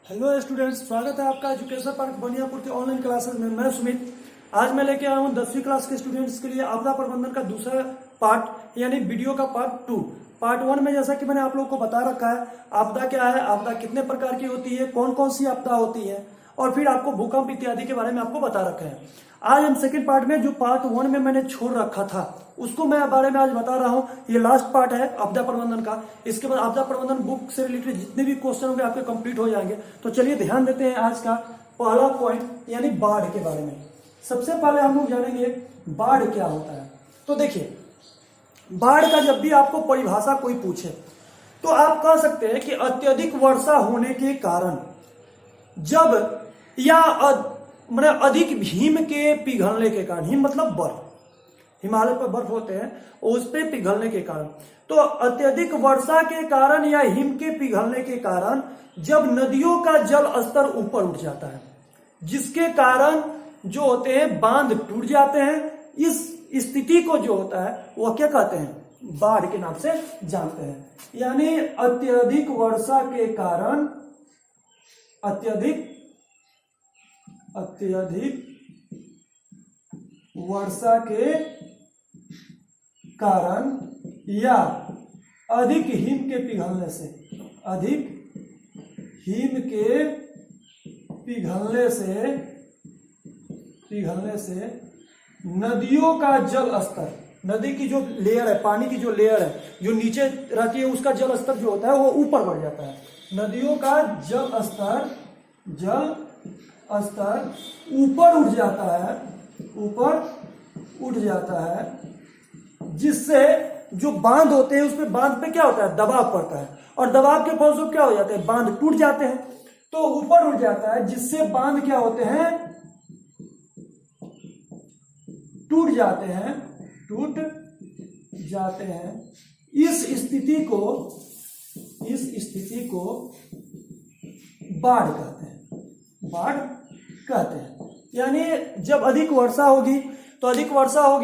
Hello students, स्वागत है आपका एजुकेशन पार्क बनियापुर के ऑनलाइन क्लासेस में। मैं सुमित। आज मैं लेके आया हूँ 10वीं क्लास के स्टूडेंट्स के लिए आपदा प्रबंधन का दूसरा पार्ट यानी वीडियो का पार्ट 2। पार्ट 1 में जैसा कि मैंने आप लोगों को बता रखा है आपदा क्या है, आपदा कितने प्रकार की होती है, कौन कौन सी आपदा होती है और फिर आपको भूकंप इत्यादि के बारे में आपको बता रखा है। आज हम सेकंड पार्ट में जो पार्ट 1 में मैंने छोड़ रखा था उसको मैं बारे में आज बता रहा हूँ। ये लास्ट पार्ट है आपदा प्रबंधन का। इसके बाद आपदा प्रबंधन बुक से रिलेटेड जितने भी क्वेश्चन होंगे आपके कंप्लीट हो जाएंगे। तो चलिए ध्यान देते हैं आज का पहला पॉइंट यानी बाढ़ के बारे में। सबसे पहले हम लोग जानेंगे बाढ़ क्या होता है। तो देखिए, बाढ़ का जब भी आपको परिभाषा कोई पूछे तो आप कह सकते हैं कि अत्यधिक वर्षा होने के कारण जब या मतलब अधिक हिम के पिघलने के कारण, हिम मतलब बर्फ, हिमालय पर बर्फ होते हैं उस पे पिघलने के कारण, तो अत्यधिक वर्षा के कारण या हिम के पिघलने के कारण जब नदियों का जल स्तर ऊपर उठ जाता है जिसके कारण जो होते हैं बांध टूट जाते हैं, इस स्थिति को जो होता है वह क्या कहते हैं, बाढ़ के नाम से जानते हैं। यानी अत्यधिक वर्षा के कारण अत्यधिक वर्षा के कारण या अधिक हिम के पिघलने से, अधिक हिम के पिघलने से नदियों का जल स्तर, नदी की जो लेयर है, पानी की जो लेयर है जो नीचे रहती है उसका जल स्तर जो होता है वो ऊपर बढ़ जाता है। नदियों का जल स्तर ऊपर उठ जाता है, जिससे जो बांध होते हैं उसमें बांध पे क्या होता है, दबाव पड़ता है और दबाव के फलस्वरूप क्या हो जाते हैं, बांध टूट जाते हैं। तो ऊपर उठ जाता है जिससे बांध क्या होते हैं, टूट जाते हैं। इस स्थिति को बाढ़ कहते हैं। यानी जब अधिक वर्षा होगी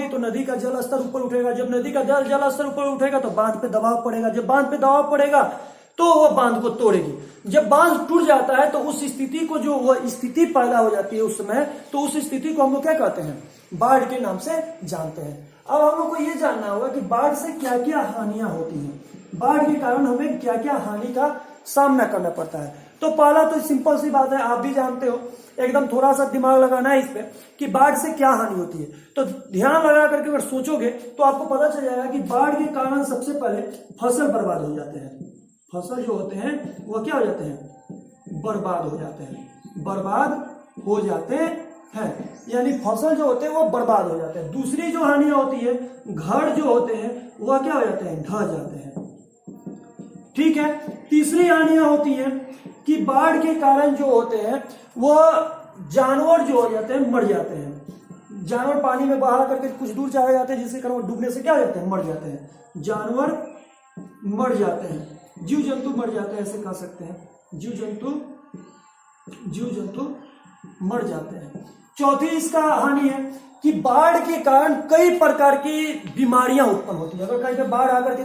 तो नदी का जल स्तर ऊपर उठेगा। जब नदी का जल स्तर ऊपर उठेगा तो बांध पे दबाव पड़ेगा। जब बांध पे दबाव पड़ेगा तो वह बांध को तोड़ेगी। जब बांध टूट जाता है तो उस स्थिति को, जो वह स्थिति पैदा हो जाती है उस समय, तो उस स्थिति को हम लोग क्या कहते हैं, बाढ़ के नाम से जानते हैं। अब हम लोग को यह जानना होगा कि बाढ़ से क्या क्या हानियां होती हैं, बाढ़ के कारण हमें क्या क्या हानि का सामना करना पड़ता है। तो पहला तो सिंपल सी बात है, आप भी जानते हो, एकदम थोड़ा सा दिमाग लगाना है इस पे कि बाढ़ से क्या हानि होती है। तो ध्यान लगा करके अगर सोचोगे तो आपको पता चल जाएगा कि बाढ़ के कारण सबसे पहले फसल बर्बाद हो जाते हैं। फसल जो होते हैं वह क्या हो जाते हैं, बर्बाद हो जाते हैं। यानी फसल जो होते हैं वो बर्बाद हो जाते हैं। दूसरी जो हानियां होती है, घर जो होते हैं वह क्या हो जाते हैं, ढह जाते हैं। ठीक है। तीसरी हानियां होती है कि बाढ़ के कारण जो होते हैं वह जानवर जो हो जाते हैं मर जाते हैं। जानवर पानी में बहा करके कुछ दूर चले जाते हैं जिससे कारण वो डूबने से क्या हो जाते हैं, मर जाते हैं। जानवर मर जाते हैं, जीव जंतु मर जाते हैं, ऐसे कह सकते हैं, जीव जंतु मर जाते हैं। चौथी इसका हानि है कि बाढ़ के कारण कई प्रकार की बीमारियां उत्पन्न होती है। अगर कहीं पे बाढ़ आकर के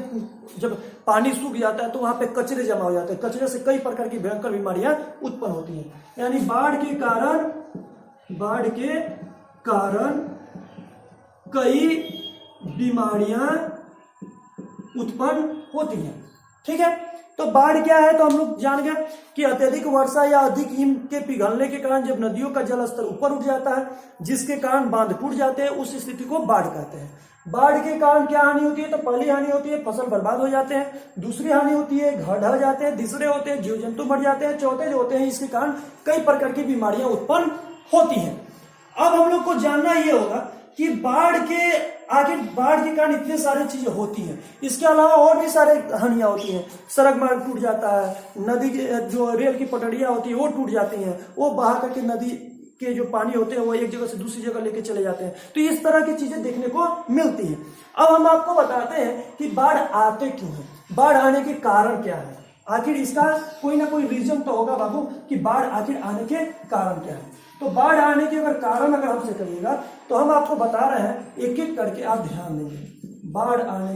जब पानी सूख जाता है तो वहां पे कचरे जमा हो जाते हैं, कचरे से कई प्रकार की भयंकर बीमारियां उत्पन्न होती हैं। यानी बाढ़ के कारण कई बीमारियां उत्पन्न होती हैं। ठीक है। तो बाढ़ क्या है, तो हम लोग जान गए कि अत्यधिक वर्षा या अधिक हिम के पिघलने के कारण जब नदियों का जल स्तर ऊपर उठ जाता है जिसके कारण बांध टूट जाते हैं, उस स्थिति को बाढ़ कहते हैं। बाढ़ के कारण क्या हानि होती है, तो पहली हानि होती है फसल बर्बाद हो जाते हैं, दूसरी हानि होती है घर ढह जाते हैं, तीसरे होते हैं जीव जंतु मर जाते हैं, चौथे जो होते हैं इसके कारण कई प्रकार की बीमारियां उत्पन्न होती हैं। अब हम लोग को जानना यह होगा कि बाढ़ के कारण इतने सारी चीजें होती हैं, इसके अलावा और भी सारे हानियां होती हैं। सड़क मार्ग टूट जाता है, नदी के जो रेल की पटरियां होती है वो टूट जाती हैं, वो बहा करके नदी के जो पानी होते हैं वो एक जगह से दूसरी जगह लेके चले जाते हैं। तो इस तरह की चीजें देखने को मिलती हैं। अब हम आपको बताते हैं कि बाढ़ आते क्यों है, बाढ़ आने के कारण क्या है। आखिर इसका कोई ना कोई रीजन तो होगा बाबू कि बाढ़ आखिर आने के कारण क्या है। तो बाढ़ आने के अगर कारण अगर हमसे करिएगा तो हम आपको बता रहे हैं, एक एक करके आप ध्यान देंगे। बाढ़ आने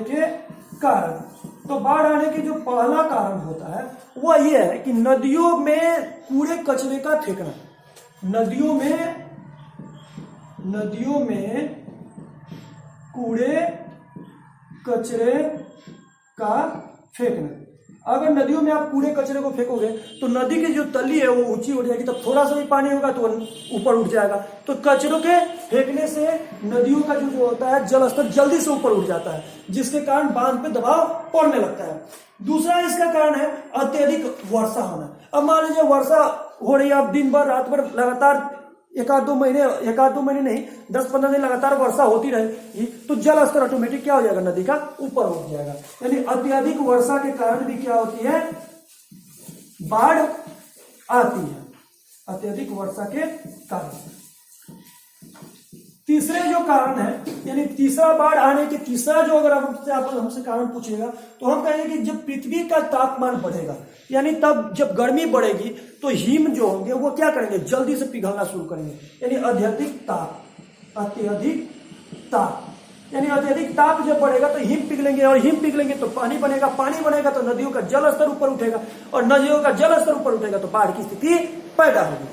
के कारण तो बाढ़ आने की जो पहला कारण होता है वह यह है कि नदियों में कूड़े कचरे का फेंकना। नदियों में कूड़े कचरे का फेंकना। अगर नदियों में आप कूड़े कचरे को फेंकोगे तो नदी की जो तली है वो ऊंची उठ जाएगी, तब थोड़ा सा भी पानी होगा तो ऊपर उठ जाएगा। तो कचरों के फेंकने से नदियों का जो होता है जल स्तर जल्दी से ऊपर उठ जाता है, जिसके कारण बांध पे दबाव पड़ने लगता है। दूसरा इसका कारण है अत्यधिक वर्षा होना। अब मान लीजिए वर्षा हो रही है, आप दिन भर रात भर लगातार एक आध दो महीने नहीं 10-15 दिन लगातार वर्षा होती रहेगी तो जल स्तर ऑटोमेटिक क्या हो जाएगा, नदी का ऊपर उठ जाएगा। यानी अत्यधिक वर्षा के कारण भी क्या होती है, बाढ़ आती है, अत्यधिक वर्षा के कारण। तीसरे जो कारण है, यानी तीसरा बाढ़ आने के तीसरा जो अगर आप हमसे कारण पूछिएगा तो हम कहेंगे कि जब पृथ्वी का तापमान बढ़ेगा, यानी तब जब गर्मी बढ़ेगी तो हिम जो होंगे वो क्या करेंगे, जल्दी से पिघलना शुरू करेंगे। यानी अत्यधिक ताप यानी अत्यधिक ताप जब बढ़ेगा तो हिम पिघलेंगे, और हिम पिघलेंगे तो पानी बनेगा, पानी बनेगा तो नदियों का जल स्तर ऊपर उठेगा, और नदियों का जल स्तर ऊपर उठेगा तो बाढ़ की स्थिति पैदा होगी।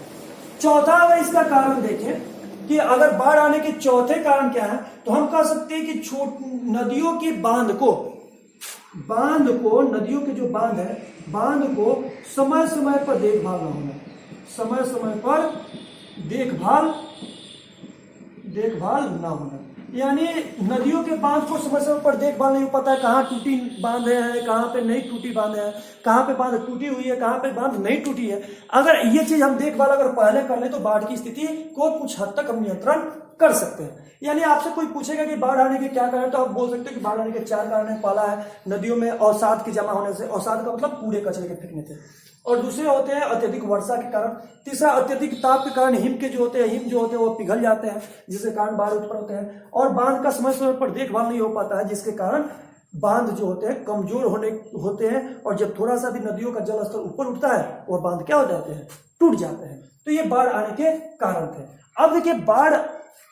चौथा अगर इसका कारण देखें कि अगर बाढ़ आने के चौथे कारण क्या है, तो हम कह सकते हैं कि नदियों की बांध को नदियों के जो बांध को समय समय पर देखभाल न होना, समय समय पर देखभाल न होना। यानी नदियों के बांध को समय समय पर देखभाल नहीं हो पाता है, कहाँ टूटी बांध है, कहाँ पे नहीं टूटी बांध है, कहाँ पे बांध टूटी हुई है, कहाँ पे बांध नहीं टूटी है। अगर ये चीज हम देखभाल अगर पहले कर ले तो बाढ़ की स्थिति को कुछ हद तक हम नियंत्रण कर सकते हैं। यानी आपसे कोई पूछेगा कि बाढ़ आने के क्या कारण, तो आप बोल सकते हैं कि बाढ़ आने के 4 कारण है। पहला है नदियों में अवसाद के जमा होने से, अवसाद का मतलब कूड़े कचरे के फेंकने से, और दूसरे होते हैं अत्यधिक वर्षा के कारण। तीसरा अत्यधिक ताप के कारण हिम जो होते हैं वो पिघल जाते हैं, जिसके कारण बाढ़ उत्पन्न होते हैं। और बांध का समय समय पर देखभाल नहीं हो पाता है, जिसके कारण बांध जो होते हैं कमजोर होते हैं, और जब थोड़ा सा भी नदियों का जल स्तर ऊपर उठता है वह बांध क्या हो जाते हैं, टूट जाते हैं। तो ये बाढ़ आने के कारण थे। अब देखिए बाढ़,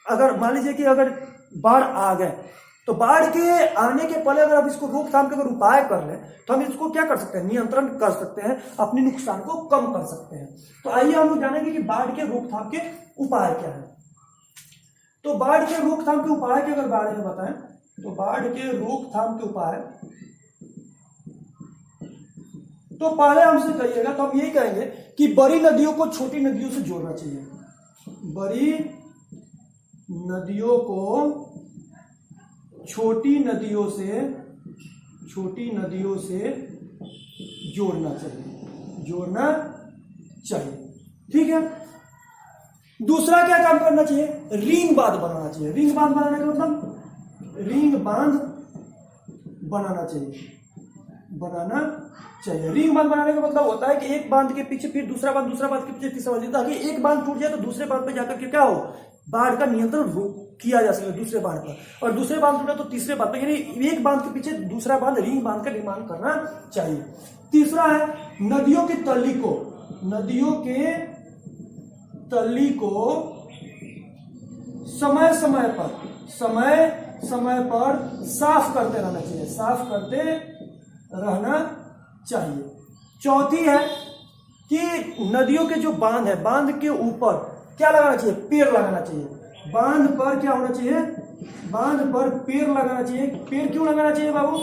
अगर मान लीजिए कि अगर बाढ़ आ गए तो बाढ़ के आने के पहले अगर आप इसको रोकथाम के अगर उपाय कर लें तो हम इसको क्या कर सकते हैं, नियंत्रण कर सकते हैं, अपने नुकसान को कम कर सकते हैं। तो आइए हम लोग जानेंगे कि बाढ़ के रोकथाम के उपाय क्या है। तो बाढ़ के रोकथाम के उपाय के अगर बारे में बताएं तो बाढ़ के रोकथाम के उपाय, तो पहले हमसे कहिएगा तो हम यही कहेंगे कि बड़ी नदियों को छोटी नदियों से जोड़ना चाहिए। बड़ी नदियों को छोटी नदियों से जोड़ना चाहिए। ठीक है। दूसरा क्या काम करना चाहिए, रिंग बांध बनाना चाहिए। रिंग बांध बनाने का मतलब रिंग बांध बनाना चाहिए। रिंग बांध बनाने का मतलब होता है कि एक बांध के पीछे फिर दूसरा बांध के पीछे तीसरा बांध, ताकि एक बांध टूट जाए तो दूसरे बांध पे जाकर के क्या हो, बाढ़ का नियंत्रण किया जा सके दूसरे बांध पर, और दूसरे बांध टूटे तो तीसरे बांध पर, यानी एक बांध के पीछे दूसरा बांध, रिंग बांध का निर्माण करना चाहिए। तीसरा है नदियों की तली को समय समय पर साफ करते रहना चाहिए। चौथी है कि नदियों के जो बांध है, बांध के ऊपर क्या लगाना चाहिए, पेड़ लगाना चाहिए। बांध पर क्या होना चाहिए, बांध पर पेड़ लगाना चाहिए। पेड़ क्यों लगाना चाहिए बाबू,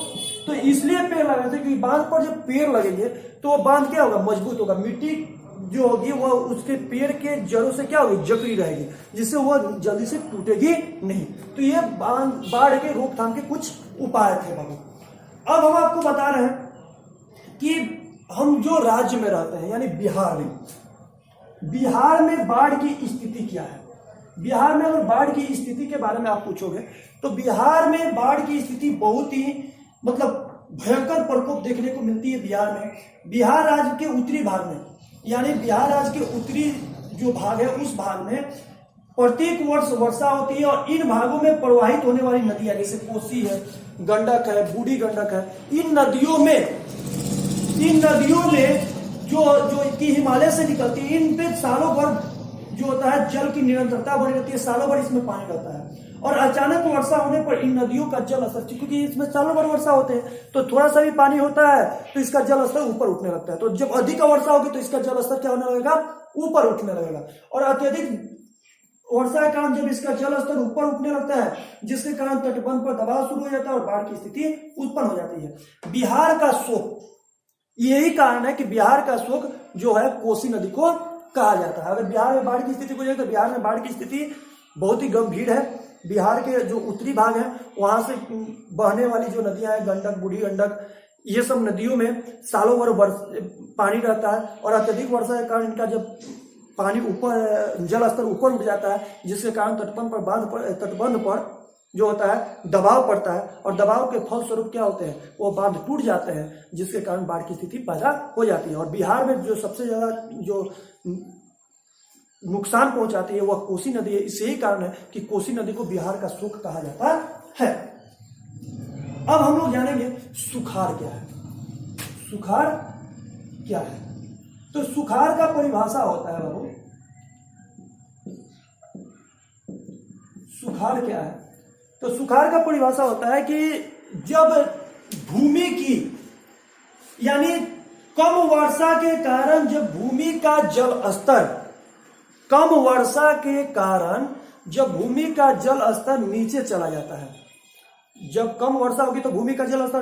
तो इसलिए पेड़ लगाना चाहिए क्योंकि बांध पर जब पेड़ लगेंगे तो वो बांध क्या होगा, मजबूत होगा। मिट्टी जो होगी वह उसके पेड़ के जड़ों से क्या होगी, जकड़ी रहेगी, जिससे वह जल्दी से टूटेगी नहीं। तो ये बाढ़ के रोकथाम के कुछ उपाय थे बाबू। अब हम आपको बता रहे हैं कि हम जो राज्य में रहते हैं यानी बिहार में बाढ़ की स्थिति क्या है। बिहार में अगर बाढ़ की स्थिति के बारे में आप पूछोगे तो बिहार में बाढ़ की स्थिति बहुत ही भयंकर प्रकोप देखने को मिलती है। बिहार राज्य के उत्तरी भाग में, यानी बिहार राज्य के उत्तरी जो भाग है उस भाग में प्रत्येक वर्ष वर्षा होती है, और इन भागों में प्रवाहित होने वाली नदियां जैसे कोसी है, गंडक है, बूढ़ी गंडक है, इन नदियों में जो की हिमालय से निकलती है, इन पे सालों भर जो होता है जल की निरंतरता बनी रहती है, सालों भर इसमें पानी रहता है। और अचानक वर्षा होने पर इन नदियों का जल स्तर, क्योंकि इसमें सालों भर वर्षा होते हैं तो थोड़ा सा भी पानी होता है तो इसका जल स्तर ऊपर उठने लगता है। तो जब अधिक वर्षा होगी तो इसका जल स्तर क्या होने लगेगा, ऊपर उठने लगेगा। और अत्यधिक वर्षा के कारण जब इसका जल स्तर ऊपर उठने लगता है, जिसके कारण तटबंध पर दबाव शुरू हो जाता है और बाढ़ की स्थिति उत्पन्न हो जाती है। बिहार का शोक, यही कारण है कि बिहार का शोक जो है कोसी नदी को कहा जाता है। अगर बिहार में बाढ़ की स्थिति हो जाए तो बिहार में बाढ़ की स्थिति बहुत ही गंभीर है। बिहार के जो उत्तरी भाग है वहां से बहने वाली जो नदियां हैं, गंडक, बूढ़ी गंडक, ये सब नदियों में सालों भर पानी रहता है और अत्यधिक वर्षा के कारण इनका जब पानी ऊपर, जल स्तर ऊपर उठ जाता है, जिसके कारण तटबंध पर जो होता है दबाव पड़ता है और दबाव के फलस्वरूप क्या होते हैं, वो बांध टूट जाते हैं, जिसके कारण बाढ़ की स्थिति पैदा हो जाती है। और बिहार में जो सबसे ज्यादा जो नुकसान पहुंचाती है वह कोसी नदी है। इसी कारण है कि कोसी नदी को बिहार का शोक कहा जाता है। अब हम लोग जानेंगे सुखाड़ क्या है। सुखाड़ क्या है? तो सुखाड़ का परिभाषा होता है बाबू, सुखाड़ क्या है? तो सुखाड़ का परिभाषा होता है कि जब भूमि की, यानी कम वर्षा के कारण जब भूमि का जल स्तर, कम वर्षा के कारण जब भूमि का जल स्तर नीचे चला जाता है, जब कम वर्षा होगी तो भूमि का जल स्तर,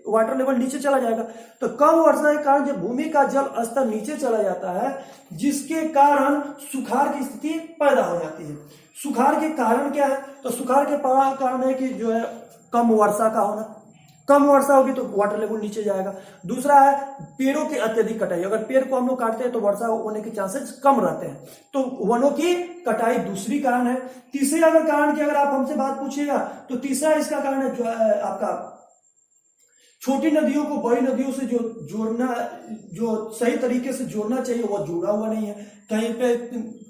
वाटर लेवल नीचे चला जाएगा। तो कम वर्षा के कारण जब भूमि का जल स्तर नीचे चला जाता है, जिसके कारण सुखाड़ की स्थिति पैदा हो जाती है। सुखाड़ के कारण क्या है? तो सुखाड़ के कारण है कि जो है कम वर्षा का होना, कम वर्षा होगी तो वाटर लेवल नीचे जाएगा। दूसरा है पेड़ों की अत्यधिक कटाई, अगर पेड़ को हम लोग काटते हैं तो वर्षा होने के चांसेस कम रहते हैं, तो वनों की कटाई दूसरी कारण है। तीसरी अगर कारण की अगर आप हमसे बात पूछिएगा तो तीसरा इसका कारण है जो है आपका छोटी नदियों को बड़ी नदियों से जो जोड़ना, जो सही तरीके से जोड़ना चाहिए वो जुड़ा हुआ नहीं है। कहीं पे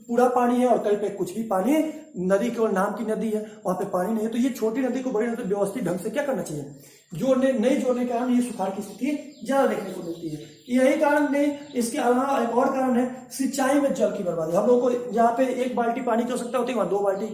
पूरा पानी है और कहीं पे कुछ भी पानी, नदी केवल नाम की नदी है, वहां पे पानी नहीं है। तो ये छोटी नदी को बड़ी नदी व्यवस्थित ढंग से क्या करना चाहिए, जोड़ने, नहीं जोड़ने के कारण ये सुखाड़ की स्थिति ज्यादा देखने को मिलती है। यही कारण नहीं, इसके अलावा एक और कारण है सिंचाई में जल की बर्बादी। हम लोग को जहाँ पे 1 बाल्टी पानी की आवश्यकता होती है वहां 2 बाल्टी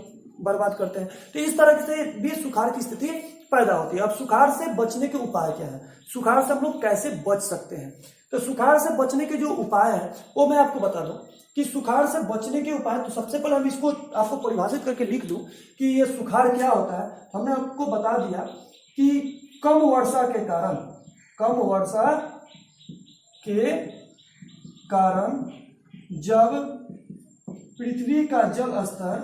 बर्बाद करते हैं, तो इस तरह से भी सुखाड़ की स्थिति पैदा होती है। अब सुखाड़ से बचने के उपाय क्या है, सुखाड़ से हम लोग कैसे बच सकते हैं? तो सुखाड़ से बचने के जो उपाय है वो मैं आपको बता दूं कि सुखाड़ से बचने के उपाय, तो सबसे पहले हम इसको आपको परिभाषित करके लिख दूं कि ये सुखाड़ क्या होता है। हमने आपको बता दिया कि कम वर्षा के कारण, कम वर्षा के कारण जब पृथ्वी का जल स्तर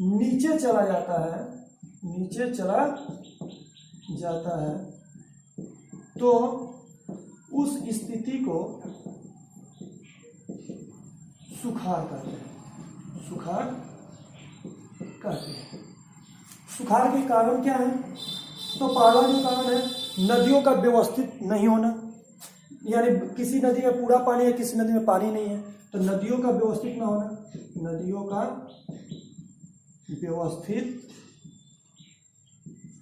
नीचे चला जाता है, तो उस स्थिति को सुखाड़ कहते हैं। सुखाड़ के कारण क्या है? तो पहला जो कारण है नदियों का व्यवस्थित नहीं होना, यानी किसी नदी में पूरा पानी है, किसी नदी में पानी नहीं है, तो नदियों का व्यवस्थित ना होना, नदियों का व्यवस्थित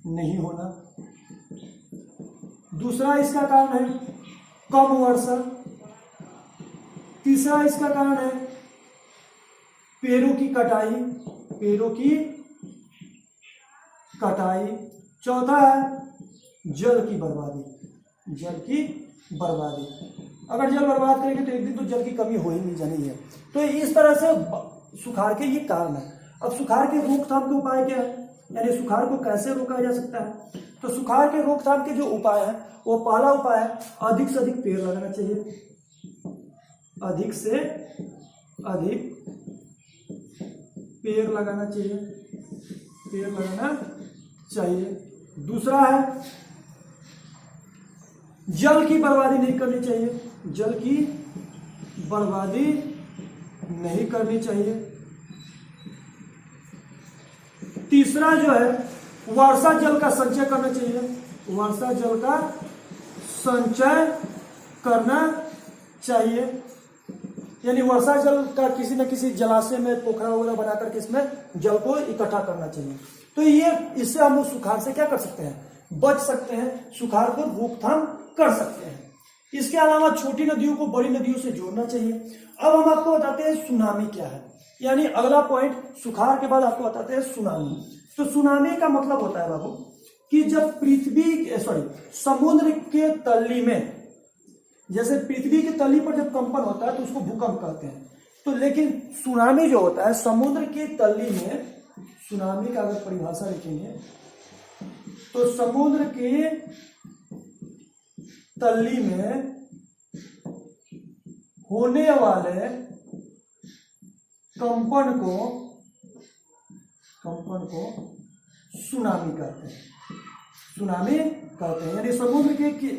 नहीं होना। दूसरा इसका कारण है कम वर्षा। तीसरा इसका कारण है पेड़ों की कटाई। चौथा है जल की बर्बादी। अगर जल बर्बाद करेंगे तो एक दिन तो जल की कमी हो ही नहीं जानी है। तो इस तरह से सुखाड़ के ये कारण है। अब सुखाड़ के रोकथाम के उपाय क्या है, यानी सुखाड़ को कैसे रोका जा सकता है? तो सुखाड़ के रोकथाम के जो उपाय है वो पहला उपाय है अधिक से अधिक पेड़ लगाना चाहिए, अधिक से अधिक पेड़ लगाना चाहिए। दूसरा है जल की बर्बादी नहीं करनी चाहिए। तीसरा जो है वर्षा जल का संचय करना चाहिए, यानी वर्षा जल का किसी न किसी जलाशय में पोखरा वगैरह बना करके इसमें जल को इकट्ठा करना चाहिए। तो ये इससे हम लोग सुखाड़ से क्या कर सकते हैं, बच सकते हैं, सुखाड़ को रोकथाम कर सकते हैं। इसके अलावा छोटी नदियों को बड़ी नदियों से जोड़ना चाहिए। अब हम आपको बताते हैं सुनामी क्या है। यानी अगला पॉइंट सुखाड़ के बाद आपको बताते हैं सुनामी। तो सुनामी का मतलब होता है बाबू कि जब समुद्र के तली में, जैसे पृथ्वी की तली पर जब कंपन होता है तो उसको भूकंप कहते हैं। तो लेकिन सुनामी जो होता है समुद्र की तली में, सुनामी का अगर परिभाषा लिखेंगे तो समुद्र के तली में होने वाले कंपन को सुनामी कहते हैं। सुनामी कहते हैं यानी समुद्र के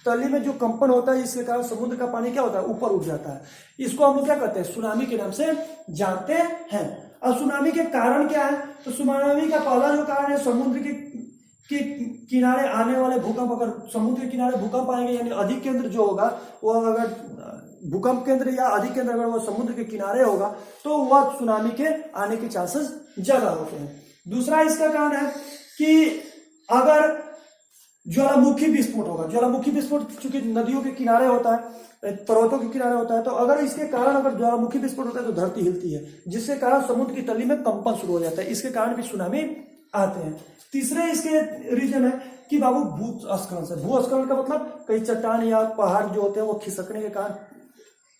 तली में जो कंपन होता है इसके कारण समुद्र का पानी क्या होता है, ऊपर उठ जाता है। इसको हम लोग क्या कहते हैं, सुनामी के नाम से जानते हैं। और सुनामी के कारण क्या है, तो सुनामी का पहला जो कारण है समुद्र के किनारे आने वाले भूकंप। अगर समुद्र के किनारे भूकंप आएंगे यानी अधिक केंद्र जो होगा वो, अगर भूकंप केंद्र या अधिक केंद्र अगर वो समुद्र के किनारे होगा तो वह सुनामी के आने के चांसेस ज्यादा होते हैं। दूसरा इसका कारण है कि अगर ज्वालामुखी विस्फोट होगा, ज्वालामुखी विस्फोट चूंकि नदियों के किनारे होता है, पर्वतों के किनारे होता है, तो अगर इसके कारण अगर ज्वालामुखी विस्फोट होता है तो धरती हिलती है, जिसके कारण समुद्र की तली में कंपन शुरू हो जाता है। इसके कारण भी सुनामी आते हैं। तीसरे इसके रीजन है कि बाबू भूस्खलन से। भूस्खलन का मतलब कई चट्टान या पहाड़ जो होते हैं वो खिसकने के कारण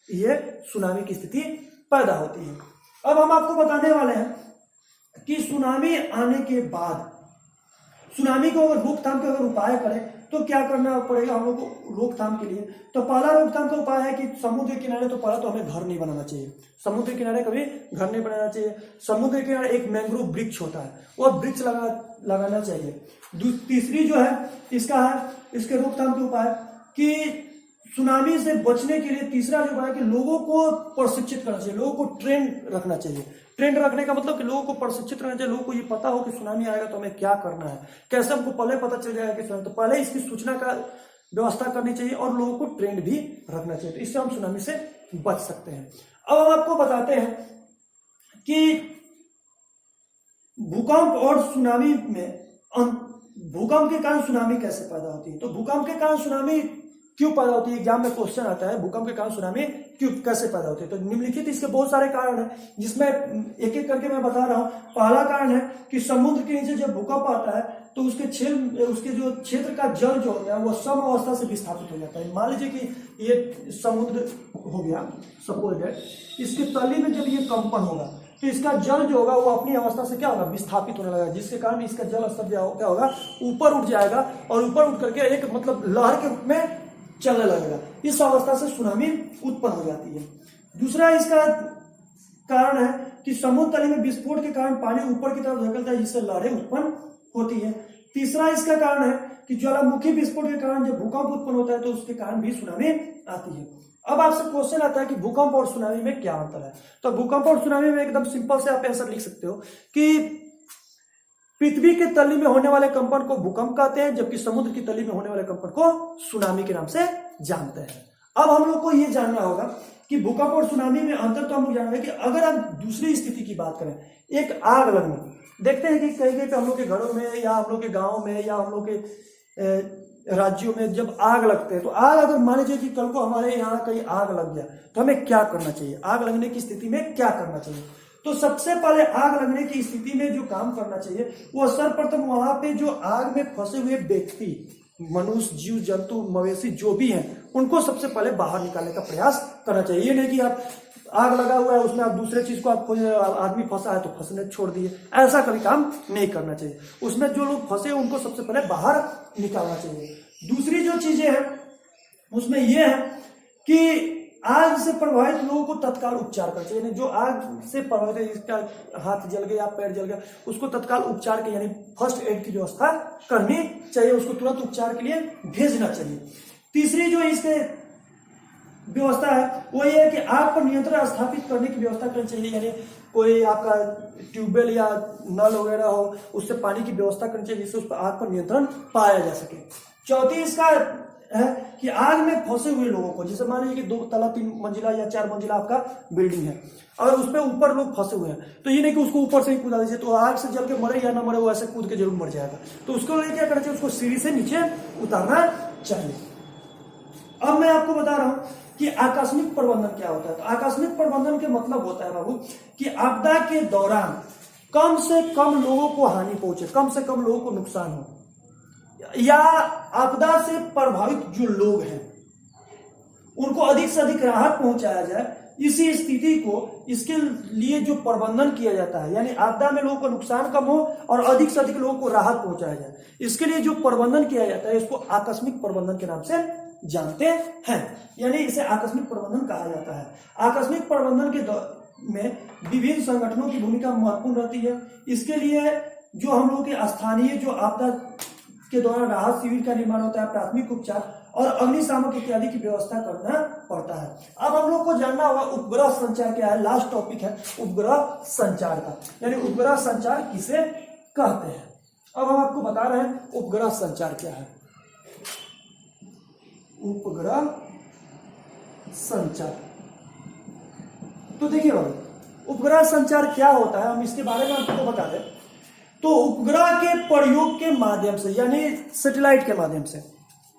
ये सुनामी की स्थिति पैदा होती है। अब हम आपको बताने वाले हैं कि सुनामी आने के बाद सुनामी को अगर रोकथाम के अगर उपाय करें तो क्या करना पड़ेगा हम लोग को रोकथाम के लिए। तो पहला रोकथाम का उपाय है कि समुद्र के किनारे तो पहला तो हमें घर नहीं बनाना चाहिए, समुद्र के किनारे कभी घर नहीं बनाना चाहिए। समुद्र के किनारे एक मैंग्रोव वृक्ष होता है, वह वृक्ष लगाना चाहिए। तीसरी जो है इसका है इसके रोकथाम के उपाय कि सुनामी से बचने के लिए तीसरा जो है कि लोगों को प्रशिक्षित करना चाहिए, लोगों को ट्रेन रखना चाहिए। ट्रेंड रखने का मतलब कि लोगों को प्रशिक्षित रहना चाहिए, लोगों को ये पता हो कि सुनामी आएगा तो हमें क्या करना है, कैसे हमको पहले पता चल जाएगा कि सुनामी, तो पहले इसकी सूचना का व्यवस्था करनी चाहिए और लोगों को ट्रेंड भी रखना चाहिए। तो इससे हम सुनामी से बच सकते हैं। अब हम आपको बताते हैं कि भूकंप और सुनामी में, भूकंप के कारण सुनामी कैसे पैदा होती है। तो भूकंप के कारण सुनामी क्यों पैदा होती है, एग्जाम में क्वेश्चन आता है भूकंप के कारण सुनामी क्यों कैसे पैदा होती है। तो निम्नलिखित इसके बहुत सारे कारण हैं जिसमें एक एक करके मैं बता रहा हूं। पहला कारण है कि समुद्र के नीचे जब भूकंप आता है तो उसके जो क्षेत्र का जल जो होता है वो सम अवस्था से विस्थापित हो जाता है। मान लीजिए कि ये समुद्र हो गया, सपोज है, इसके तली में जब ये कंपन होगा तो इसका जल जो होगा वो अपनी अवस्था से क्या होगा, विस्थापित होने लगेगा, जिसके कारण इसका जल स्तर क्या होगा, ऊपर उठ जाएगा और ऊपर उठ करके एक मतलब लहर के रूप में चलने लगेगा। इस अवस्था से सुनामी उत्पन्न हो जाती है। दूसरा इसका कारण है कि समुद्र तली में विस्फोट के कारण पानी ऊपर की तरफ धकेलता है, जिससे लहरें उत्पन्न होती है। तीसरा इसका कारण है कि ज्वालामुखी विस्फोट के कारण जब भूकंप उत्पन्न होता है तो उसके कारण भी सुनामी आती है। अब आपसे क्वेश्चन आता है कि भूकंप और सुनामी में क्या अंतर है। तो भूकंप और सुनामी में एकदम सिंपल से आप आंसर लिख सकते हो कि पृथ्वी के तली में होने वाले कंपन को भूकंप कहते हैं, जबकि समुद्र की तली में होने वाले कंपन को सुनामी के नाम से जानते हैं। अब हम लोग को यह जानना होगा कि भूकंप और सुनामी में अंतर तो हम लोग जानेंगे कि अगर हम दूसरी स्थिति की बात करें, एक आग लगना, देखते हैं कि कहीं कहीं पे हम लोग के घरों में या हम लोग के गाँव में या हम लोग के राज्यों में जब आग लगते हैं, तो आग अगर मान लीजिए कि कल को हमारे यहाँ कहीं आग लग गया तो हमें क्या करना चाहिए, आग लगने की स्थिति में क्या करना चाहिए। तो सबसे पहले आग लगने की स्थिति में जो काम करना चाहिए वो सर्वप्रथम वहां पे जो आग में फंसे हुए व्यक्ति, मनुष्य, जीव जंतु, मवेशी जो भी हैं, उनको सबसे पहले बाहर निकालने का प्रयास करना चाहिए। ये नहीं कि आप आग लगा हुआ है उसमें आप दूसरे चीज को आप आदमी फंसा है तो फंसने छोड़ दिए, ऐसा कभी काम नहीं करना चाहिए। उसमें जो लोग फंसे उनको सबसे पहले बाहर निकालना चाहिए। दूसरी जो चीजें हैं उसमें यह है कि आग से प्रभावित लोगों को तत्काल उपचार करना चाहिए। जो आग से प्रभावित है, इसका हाथ जल गया, पैर जल गया, उसको तत्काल उपचार के यानी फर्स्ट एड की व्यवस्था करनी चाहिए, उसको तुरंत उपचार के लिए भेजना चाहिए। तीसरी जो इसके व्यवस्था है वो ये है कि आग पर नियंत्रण स्थापित करने की व्यवस्था करनी चाहिए, यानी कोई आपका ट्यूबवेल या नल वगैरह हो उससे पानी की व्यवस्था करनी चाहिए जिससे उस पर आग पर नियंत्रण पाया जा सके। चौथी इसका है कि आग में फंसे हुए लोगों को, जैसे मान लीजिए कि 2 तला 3 मंजिला या 4 मंजिला आपका बिल्डिंग है और उस पर ऊपर लोग फंसे हुए हैं, तो ये नहीं कि उसको ऊपर से ही कूदा दीजिए, तो आग से जल के मरे या ना मरे वो ऐसे कूद के जरूर मर जाएगा। तो उसको लिए क्या करना चाहिए, उसको सीढ़ी से नीचे उतारना चाहिए। अब मैं आपको बता रहा हूं कि आकस्मिक प्रबंधन क्या होता है। तो आकस्मिक प्रबंधन के मतलब होता है बाबू कि आपदा के दौरान कम से कम लोगों को हानि पहुंचे, कम से कम लोगों को नुकसान हो, या आपदा से प्रभावित जो लोग हैं उनको अधिक से अधिक राहत पहुंचाया जाए। इसी स्थिति को, इसके लिए जो प्रबंधन किया जाता है, यानी आपदा में लोगों को नुकसान कम हो और अधिक से अधिक लोगों को राहत पहुंचाया जाए, इसके लिए जो प्रबंधन किया जाता है इसको आकस्मिक प्रबंधन के नाम से जानते हैं, यानी इसे आकस्मिक प्रबंधन कहा जाता है। आकस्मिक प्रबंधन के में विभिन्न संगठनों की भूमिका महत्वपूर्ण रहती है। इसके लिए जो हम लोग के स्थानीय जो आपदा के दौरान राहत शिविर का निर्माण होता है, प्राथमिक उपचार और अग्निशामक इत्यादि की व्यवस्था करना पड़ता है। अब हम लोग को जानना होगा उपग्रह संचार क्या है। लास्ट टॉपिक है उपग्रह संचार का, यानी उपग्रह संचार किसे कहते हैं। अब हम आपको बता रहे हैं उपग्रह संचार क्या है। उपग्रह संचार, तो देखिए बाबू उपग्रह संचार क्या होता है, हम इसके बारे में आपको बता दें। तो उपग्रह के प्रयोग के माध्यम से, यानी सैटेलाइट के माध्यम से,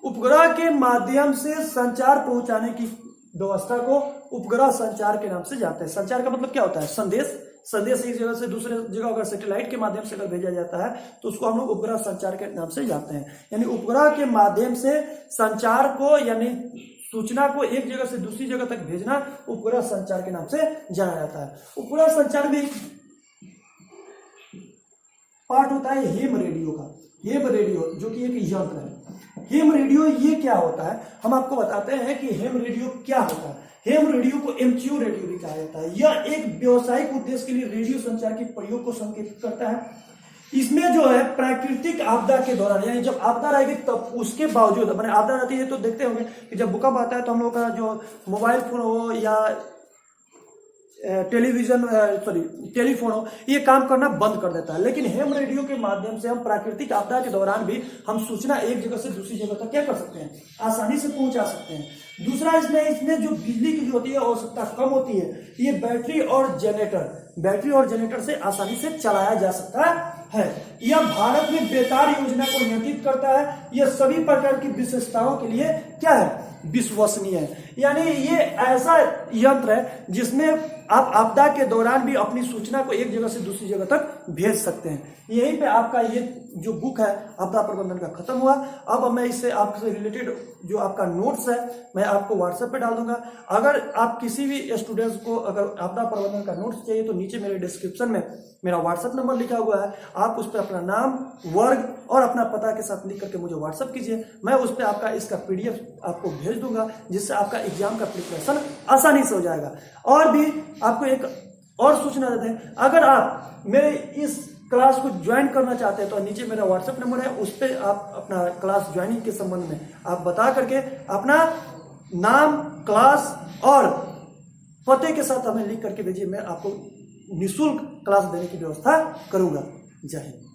उपग्रह के माध्यम से संचार पहुंचाने की व्यवस्था को उपग्रह संचार के नाम से जानते हैं। संचार का मतलब क्या होता है, संदेश। संदेश एक जगह से दूसरे जगह अगर सैटेलाइट के माध्यम से अगर भेजा जाता है तो उसको हम लोग उपग्रह संचार के नाम से जानते हैं। यानी उपग्रह के माध्यम से संचार को, यानी सूचना को एक जगह से दूसरी जगह तक भेजना उपग्रह संचार के नाम से जाना जाता है। उपग्रह संचार में पार्ट होता है हेम रेडियो का। हेम रेडियो जो कि एक यंत्र है। हेम रेडियो ये क्या होता है, हम आपको बताते हैं कि हेम रेडियो क्या होता है। हेम रेडियो को एमक्यू रेडियो भी कहा जाता है। यह एक व्यावसायिक उद्देश्य के लिए रेडियो संचार के प्रयोग को संकेतित करता है। इसमें जो है प्राकृतिक आपदा के दौरान, यानी जब आपदा रहेगी तब उसके बावजूद, मैंने आपदा रहती है तो देखते होंगे कि जब भूकंप आता है तो हम लोग का जो मोबाइल फोन हो या टेलीफोन हो, ये काम करना बंद कर देता है। लेकिन हेम रेडियो के माध्यम से हम प्राकृतिक आपदा के दौरान भी हम सूचना एक जगह से दूसरी जगह तक क्या कर सकते हैं, आसानी से पहुंचा सकते हैं। दूसरा, इसमें जो बिजली की जो होती है आवश्यकता कम होती है। ये बैटरी और जनरेटर से आसानी से चलाया जा सकता है। यह भारत में बेतार योजना को नियंत्रित करता है। यह सभी प्रकार की विशेषताओं के लिए क्या है, विश्वसनीय है। यानी ये ऐसा यंत्र है जिसमें आप आपदा के दौरान भी अपनी सूचना को एक जगह से दूसरी जगह तक भेज सकते हैं। यहीं पे आपका ये जो बुक है आपदा प्रबंधन का खत्म हुआ। अब मैं इससे आपसे रिलेटेड जो आपका नोट्स है मैं आपको व्हाट्सएप पे डाल दूंगा। अगर आप किसी भी स्टूडेंट्स को अगर आपदा प्रबंधन का नोट्स चाहिए तो नीचे मेरे डिस्क्रिप्शन में मेरा व्हाट्सएप नंबर लिखा हुआ है। आप उस पर अपना नाम, वर्ग और अपना पता के साथ लिख करके मुझे व्हाट्सएप कीजिए। मैं उस पर आपका इसका PDF आपको भेज दूंगा, जिससे आपका एग्जाम का प्रिपरेशन आसानी से हो जाएगा। और भी आपको एक और सूचना देते हैं, अगर आप मेरे इस क्लास को ज्वाइन करना चाहते हैं तो नीचे मेरा व्हाट्सएप नंबर है, उस पर आप अपना क्लास ज्वाइनिंग के संबंध में आप बता करके अपना नाम, क्लास और पते के साथ हमें लिख करके भेजिए। मैं आपको निःशुल्क क्लास देने की व्यवस्था करूंगा। जय हिंद।